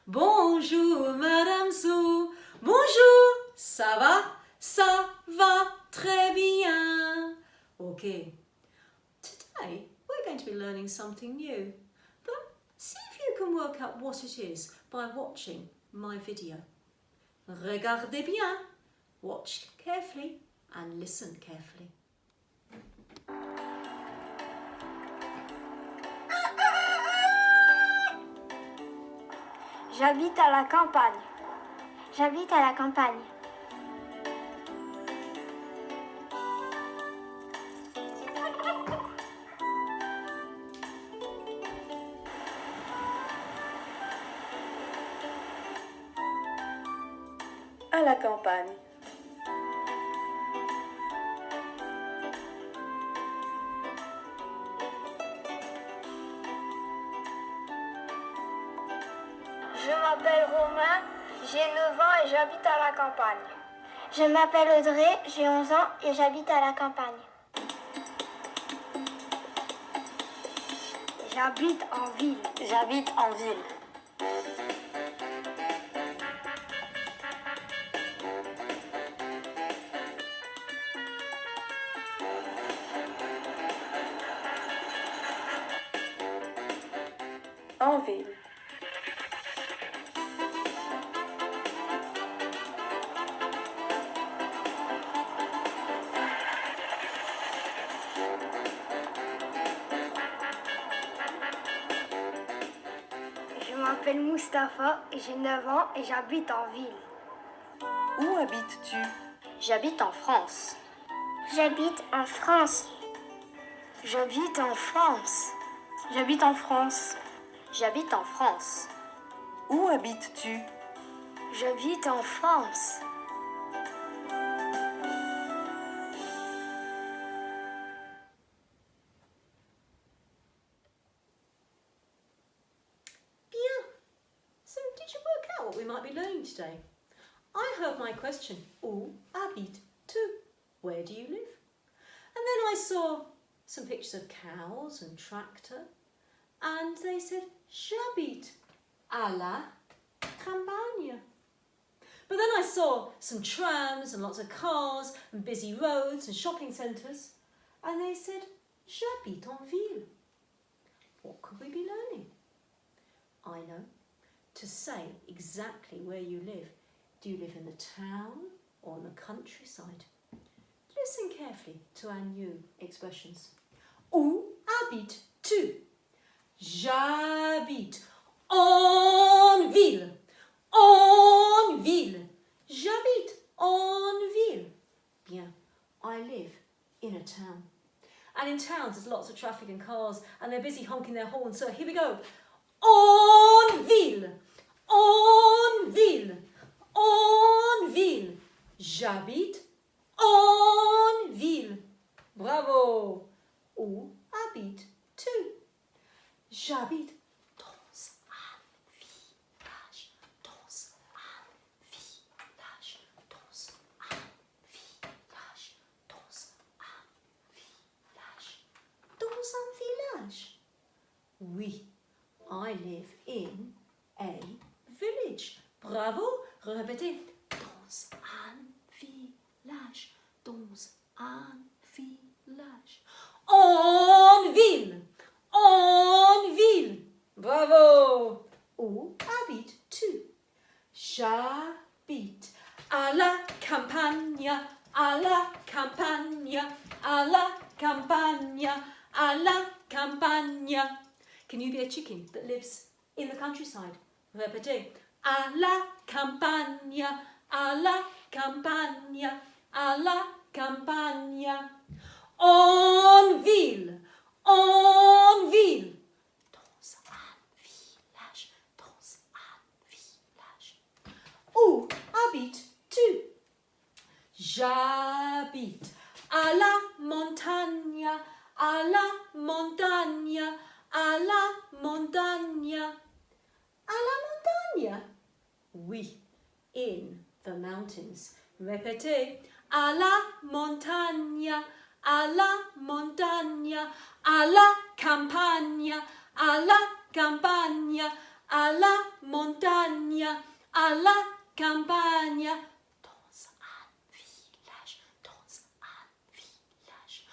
Bonjour, Madame Sou. Bonjour, ça va très bien. Okay, today we're going to be learning something new. But see if you can work out what it is by watching my video. Regardez bien, watch carefully and listen carefully. J'habite à la campagne. J'habite à la campagne. À la campagne. Je m'appelle Romain, j'ai 9 ans et j'habite à la campagne. Je m'appelle Audrey, j'ai 11 ans et j'habite à la campagne. J'habite en ville. J'habite en ville. En ville. Je m'appelle Mustapha et j'ai 9 ans et j'habite en ville. Où habites-tu? J'habite en France. J'habite en France. J'habite en France. J'habite en France. J'habite en France. Où habites-tu? J'habite en France. Bien. So did you work out what we might be learning today? I heard my question, où habites-tu? Where do you live? And then I saw some pictures of cows and tractor, and they said, j'habite à la campagne. But then I saw some trams and lots of cars and busy roads and shopping centres, and they said, j'habite en ville. What could we be learning? I know. To say exactly where you live. Do you live in the town or in the countryside? Listen carefully to our new expressions. Où habites-tu? J'habite en ville. En ville. J'habite en ville. Bien. I live in a town. And in towns there's lots of traffic and cars and they're busy honking their horns. So here we go. En ville. En ville. En ville. J'habite en ville. Bravo. Où habites-tu? J'habite dans un village. Dans un village. Dans un village. Dans un village. Dans un village. Oui. I live in a village. Bravo. Répétez. Dans un village. Dans un village. En ville. En ville. Bravo. Où habites-tu? J'habite à la campagne. À la campagne. À la campagne. À la campagne. Can you be a chicken that lives in the countryside? Répétez. À la campagne, à la campagne, à la campagne. En ville, en ville. Dans un village, dans un village. Où habites-tu? J'habite à la montagne, à la montagne, à la montagne. À la montagne? Oui, in the mountains. Répétez. À la montagne, à la montagne, à la campagne, à la campagne, à la montagne, à la campagne. Dans un village, dans un village.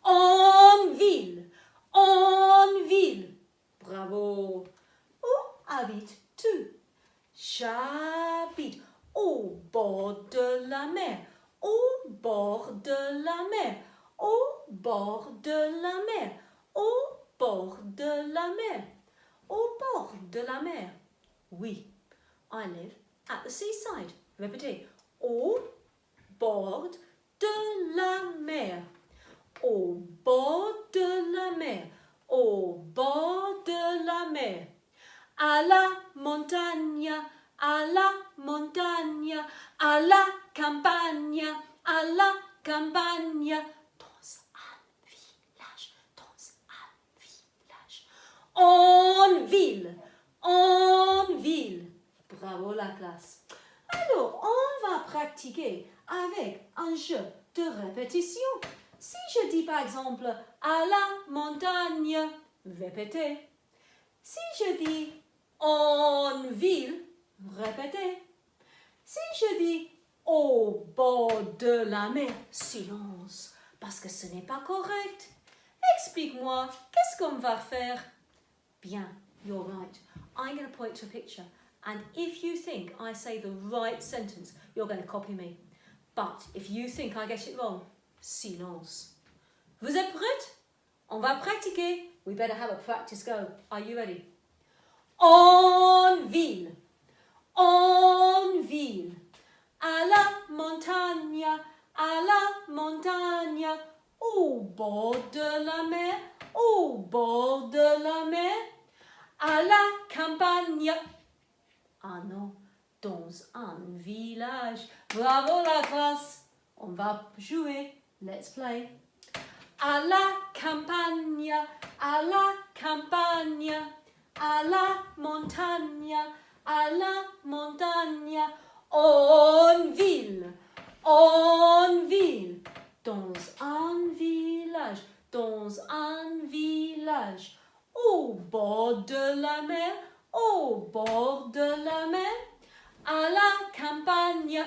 En ville, en ville. Bravo. Où habites-tu? J'habite au bord de la mer, au bord de la mer, au bord de la mer, au bord de la mer, au bord de la mer. Oui, I live at the seaside. Répétez, au bord de la mer, au bord de la mer, au bord de la mer. À la montagne, à la montagne, à la campagne, à la campagne. Dans un village, dans un village. En ville, en ville. Bravo la classe. Alors, on va pratiquer avec un jeu de répétition. Si je dis par exemple à la montagne, répétez. Si je dis en ville, répétez. Si je dis au bord de la mer, silence, parce que ce n'est pas correct. Explique-moi, qu'est-ce qu'on va faire? Bien, you're right. I'm going to point to a picture, and if you think I say the right sentence, you're going to copy me. But if you think I get it wrong, silence. Vous êtes prêtes? On va pratiquer. We better have a practice go. Are you ready? En ville, en ville, à la montagne, à la montagne, au bord de la mer, au bord de la mer, à la campagne. Ah non, dans un village. Bravo la classe. On va jouer. Let's play. À la campagne, à la campagne, à la montagne, à la montagne, en ville, dans un village, dans un village, au bord de la mer, au bord de la mer, à la campagne.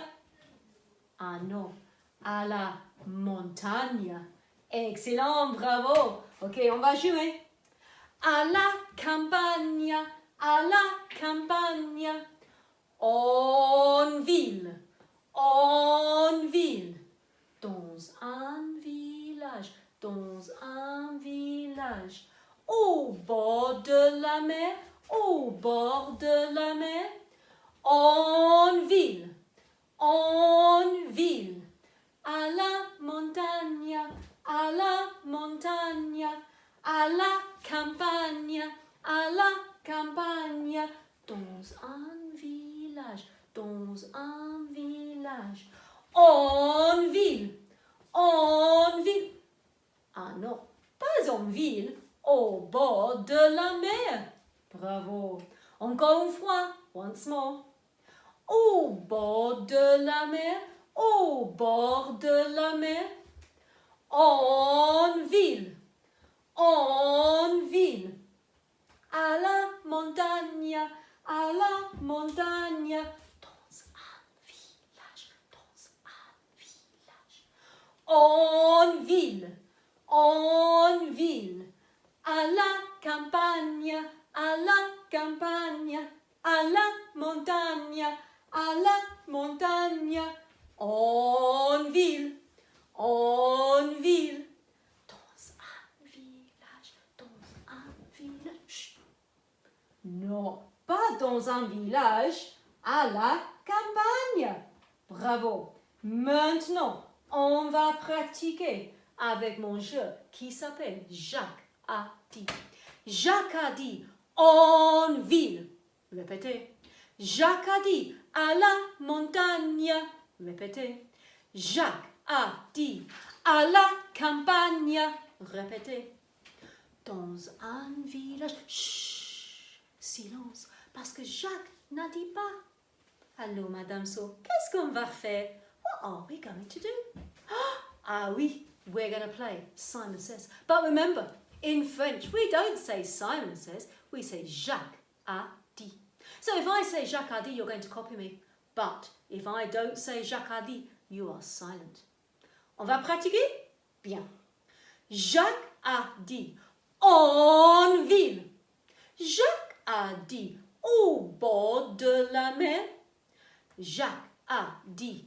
Ah non, à la montagne. Excellent, bravo. Ok, on va jouer. À la campagne, à la campagne, en ville, dans un village, au bord de la mer, au bord de la mer, en ville, à la montagne, à la montagne, à la campagne, dans un village, en ville. Ah non, pas en ville, au bord de la mer. Bravo. Encore une fois, once more. Au bord de la mer, au bord de la mer, en ville, à la montagne, dans un village, en ville, à la campagne, à la montagne, en ville, dans un village. Chut. Non, pas dans un village, à la campagne. Bravo. Maintenant, on va pratiquer avec mon jeu qui s'appelle Jacques a dit. Jacques a dit en ville. Répétez. Jacques a dit à la montagne. Répétez. Jacques a dit à la campagne. Répétez. Dans un village. Chut, silence, parce que Jacques n'a dit pas. Allô, Madame So, qu'est-ce qu'on va faire? What are we going to do? Ah oui, we're going to play Simon Says. But remember, in French, we don't say Simon Says, we say Jacques a dit. So if I say Jacques a dit, you're going to copy me. But if I don't say Jacques a dit, you are silent. On va pratiquer? Bien. Jacques a dit en ville. Jacques a dit au bord de la mer. Jacques a dit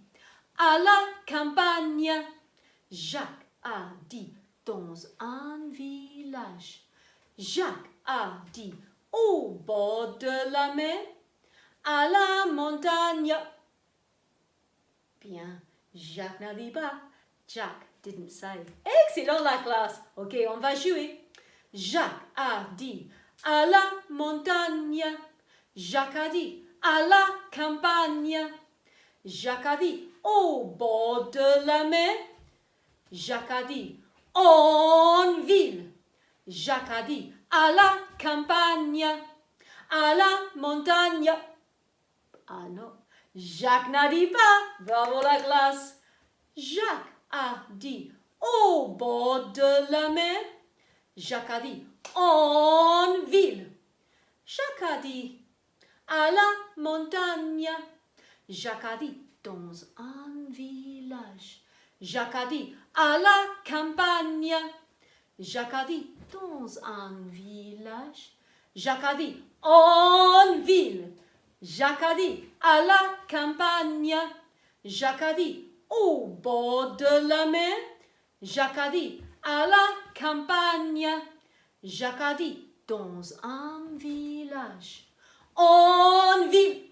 à la campagne. Jacques a dit dans un village. Jacques a dit au bord de la mer, à la montagne. Bien, Jacques n'a dit pas. Jacques didn't say. Excellent la classe. Ok, on va jouer. Jacques a dit à la montagne. Jacques a dit à la campagne. Jacques a dit au bord de la mer. Jacques a dit en ville. Jacques a dit à la campagne, à la montagne. Ah non, Jacques n'a dit pas. Bravo la classe. Jacques a dit au bord de la mer. Jacques a dit en ville. Jacques a dit à la montagne. Jacques a dit dans un village. Jacques a dit à la campagne. Jacques a dit dans un village. Jacques a dit en ville. Jacques a dit à la campagne. Jacques a dit au bord de la mer. Jacques a dit à la campagne. Jacques a dit dans un village. En ville.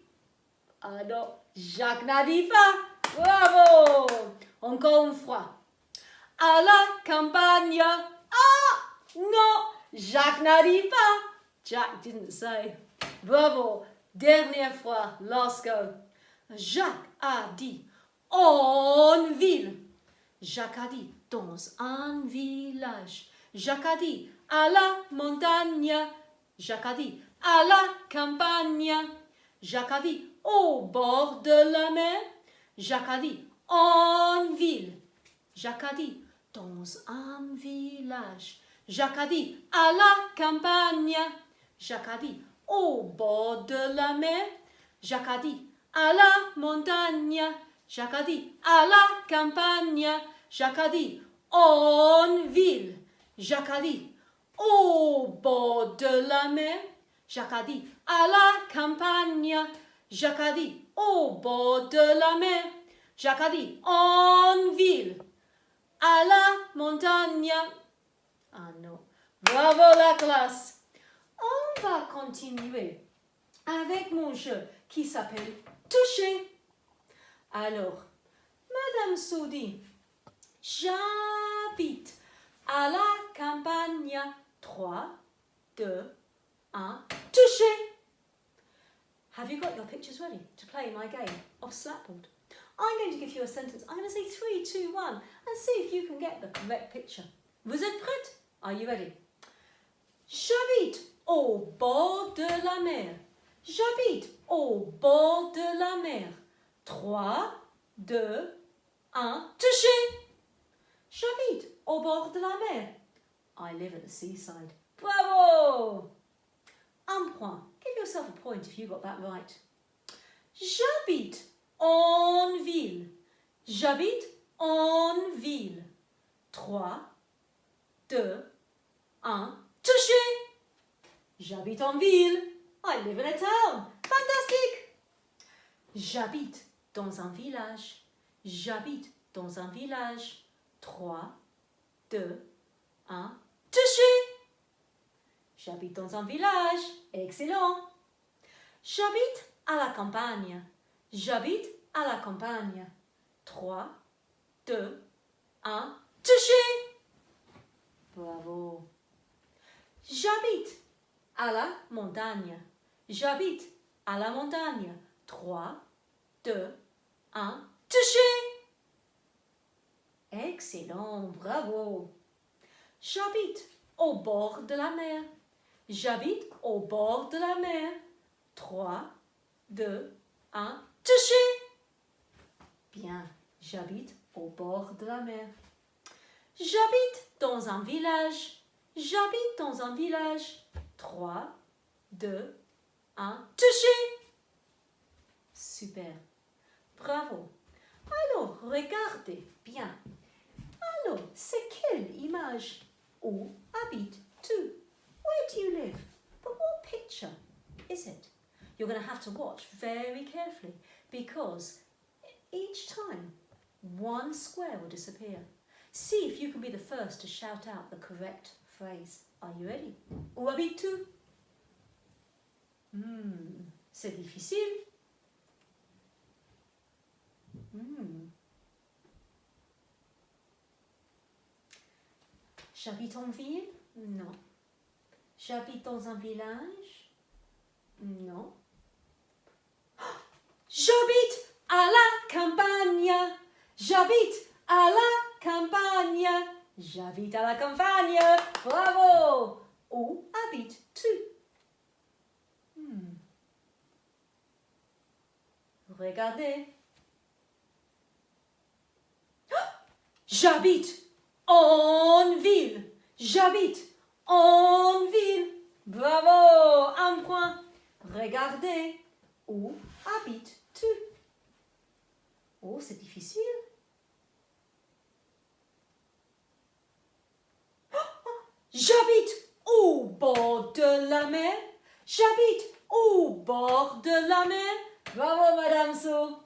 Ah non, Jacques n'a dit pas. Bravo. Encore une fois. À la campagne. Ah non, Jacques n'a dit pas. Jack didn't say. Bravo. Dernière fois. Let's go. Jacques a dit en ville. Jacques a dit dans un village. Jacques a dit à la montagne. Jacques a dit à la campagne. Jacques a dit au bord de la mer. Jacques a dit en ville. Jacques a dit dans un village. Jacques a dit à la campagne. Jacques a dit au bord de la mer. Jacques a dit à la montagne. Jacques a dit à la campagne. Jacques a dit en ville. Jacques a dit au bord de la mer. Jacques a dit à la campagne. Jacques a dit au bord de la mer. Jacques a dit en ville. À la montagne. Ah non. Bravo la classe. On va continuer avec mon jeu qui s'appelle toucher. Alors, Madame Saudi, j'habite à la campagne. 3, 2, 1, toucher. Have you got your pictures ready to play my game of Slapboard? I'm going to give you a sentence. I'm going to say 3, 2, 1 and see if you can get the correct picture. Vous êtes prêtes? Are you ready? J'habite au bord de la mer. J'habite au bord de la mer. 3, 2, 1, toucher. J'habite au bord de la mer. I live at the seaside. Bravo! Un point. Give yourself a point if you got that right. J'habite en ville. J'habite en ville. 3, 2, 1, toucher. J'habite en ville. I live in a town. Fantastique. J'habite dans un village. J'habite dans un village. 3, 2, 1, toucher. J'habite dans un village. Excellent. J'habite à la campagne. J'habite à la campagne. 3, 2, 1, toucher. Bravo. J'habite à la montagne. J'habite à la montagne. 3, 2, 1, toucher. Excellent, bravo. J'habite au bord de la mer. J'habite au bord de la mer. 3, 2, 1, toucher. Bien, j'habite au bord de la mer. J'habite dans un village. J'habite dans un village. 3, 2, 1. Toucher. Super. Bravo. Alors, regardez bien. Alors, c'est quelle image? Où habites-tu? Where do you live? But what picture is it? You're going to have to watch very carefully because each time one square will disappear. See if you can be the first to shout out the correct phrase. Are you ready? Où habites-tu? C'est difficile. J'habite en ville? Non. J'habite dans un village? Non. J'habite à la campagne. J'habite à la campagne. J'habite à la campagne. Bravo. Où habites-tu? Regardez. J'habite en ville. J'habite en ville. Bravo. Un point. Regardez. Où habites-tu? Oh, c'est difficile. J'habite au bord de la mer. J'habite au bord de la mer. Bravo, Madame So.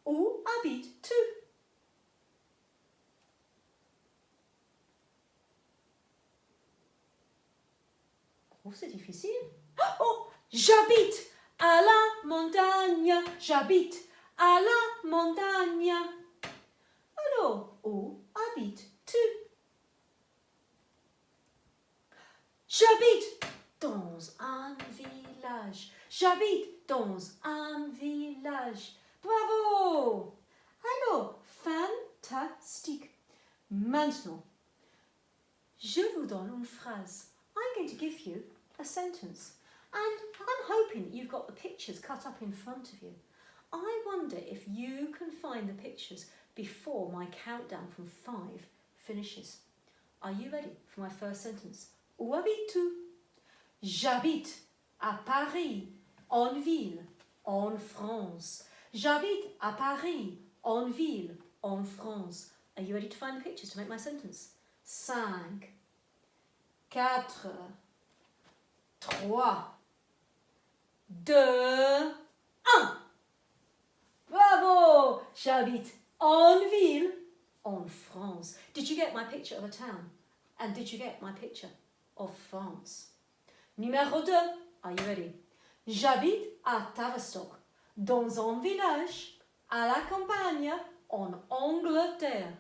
Où habites-tu? Oh, c'est difficile. Oh, j'habite à la montagne. J'habite à la montagne. Alors, où habites-tu? J'habite dans un village. J'habite dans un village. Bravo! Alors, fantastique. Maintenant, je vous donne une phrase. I'm going to give you a sentence. And I'm hoping that you've got the pictures cut up in front of you. I wonder if you can find the pictures before my countdown from 5 finishes. Are you ready for my first sentence? Où habites-tu? J'habite à Paris, en ville, en France. J'habite à Paris, en ville, en France. Are you ready to find the pictures to make my sentence? 5, 4, 3, 2, 1. Bravo! J'habite en ville, en France. Did you get my picture of a town? And did you get my picture of France? Numéro 2. Are you ready? J'habite à Tavistock, dans un village à la campagne en Angleterre.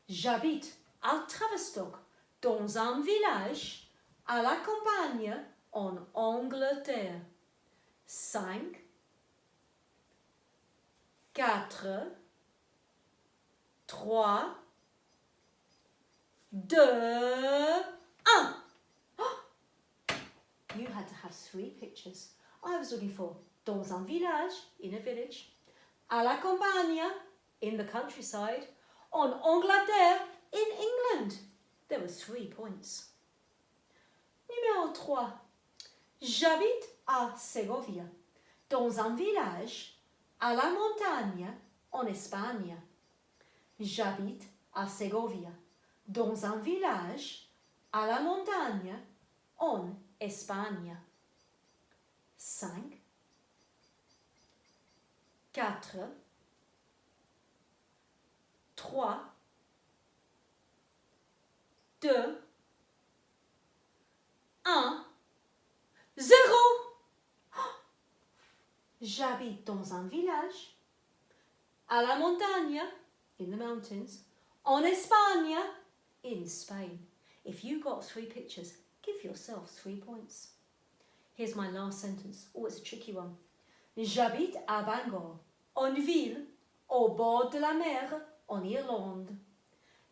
J'habite à Tavistock, dans un village à la campagne en Angleterre. 5, 4, 3, 2, 1. You had to have 3 pictures. I was looking for dans un village, in a village, à la campagne, in the countryside, en Angleterre, in England. There were 3 points. Numéro 3. J'habite à Segovia, dans un village à la montagne, en Espagne. J'habite à Segovia, dans un village à la montagne, en Espagne. 5, 4, 3, 2, 1, 0. J'habite dans un village à la montagne, in the mountains, en Espagne, in Spain. If you got 3 pictures, give yourself 3 points. Here's my last sentence. Oh, it's a tricky one. J'habite à Bangor, en ville, au bord de la mer, en Irlande.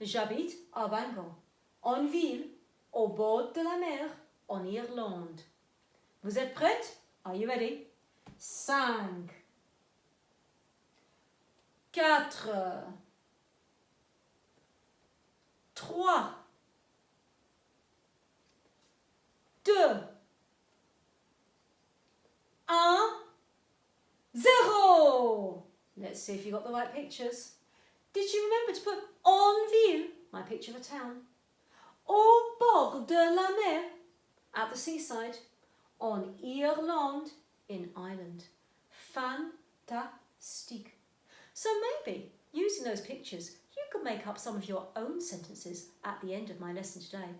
J'habite à Bangor, en ville, au bord de la mer, en Irlande. Vous êtes prêtes? Are you ready? 5, 4, 3, 2, Let's see if you got the right pictures. Did you remember to put en ville, my picture of a town, au bord de la mer, at the seaside, en Irlande, in Ireland. Fantastique. So maybe, using those pictures, you could make up some of your own sentences at the end of my lesson today.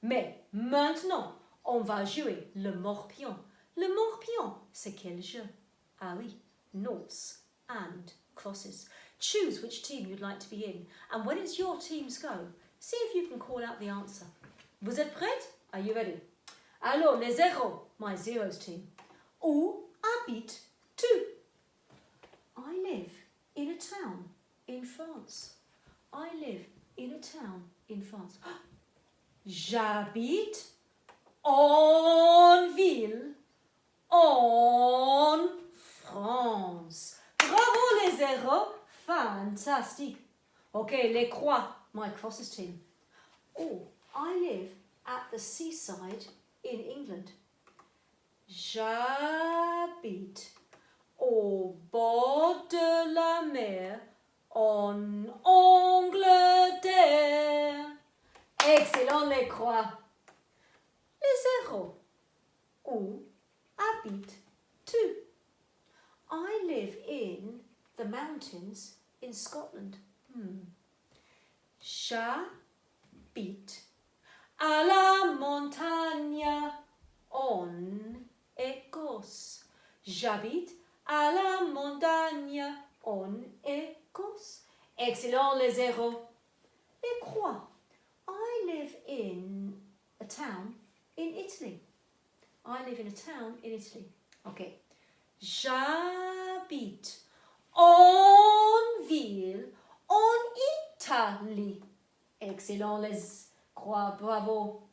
Mais maintenant, on va jouer le morpion. Le morpion, c'est quel jeu? Ah oui, noughts and crosses. Choose which team you'd like to be in, and when it's your team's go, see if you can call out the answer. Vous êtes prêts? Are you ready? Alors, les zéros, my zeros team. Où habites-tu? I live in a town in France. I live in a town in France. J'habite en ville en France. Bravo les zéros, fantastique. Okay, les croix, my crosses team. Oh, I live at the seaside in England. J'habite au bord de la mer en Angleterre. Excellent les croix. Les zéros. Où habites-tu? I live in the mountains in Scotland. J'habite à la montagne en Écosse. J'habite à la montagne en Écosse. Excellent les zéros. Les croix. I live in a town in Italy. I live in a town in Italy. Okay. J'habite en ville en Italie. Excellent les croix, bravo.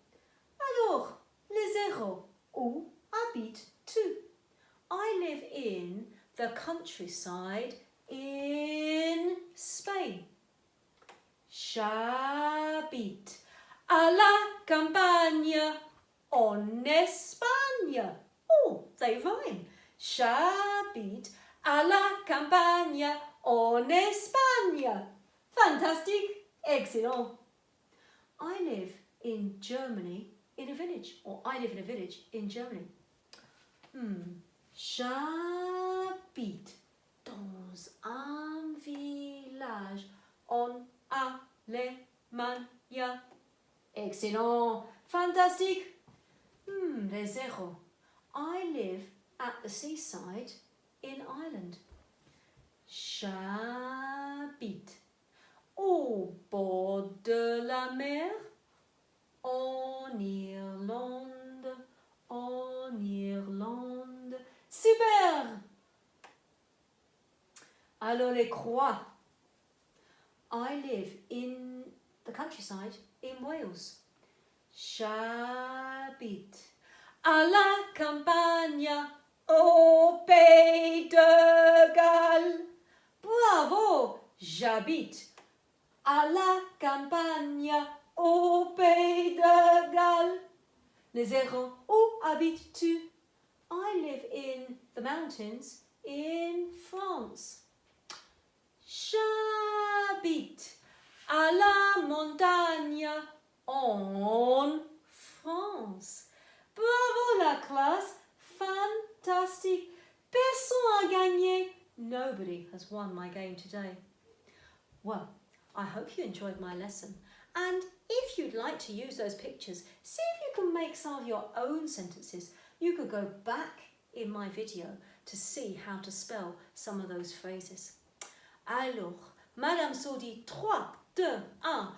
Alors, les zéros. Où habites-tu? I live in the countryside in Spain. J'habite à la campagne en Espagne. Oh, they rhyme. J'habite à la campagne en Espagne. Fantastic. Excellent. I live in Germany in a village, or I live in a village in Germany. J'habite dans un village en Allemagne. Excellent. Fantastique. Les zéros. I live at the seaside in Ireland. J'habite au bord de la mer en Irlande. En Irlande. Super. Alors les croix. I live in the countryside in Wales. J'habite à la campagne au Pays de Galles. Bravo! J'habite à la campagne au Pays de Galles. Les zéros. Où habites-tu? I live in the mountains in France. J'habite à la montagne en France. Bravo la classe. Fantastic. Personne a gagné. Nobody has won my game today. Well, I hope you enjoyed my lesson. And if you'd like to use those pictures, see if you can make some of your own sentences. You could go back in my video to see how to spell some of those phrases. Alors, Madame Saudi, 3, 2, 1.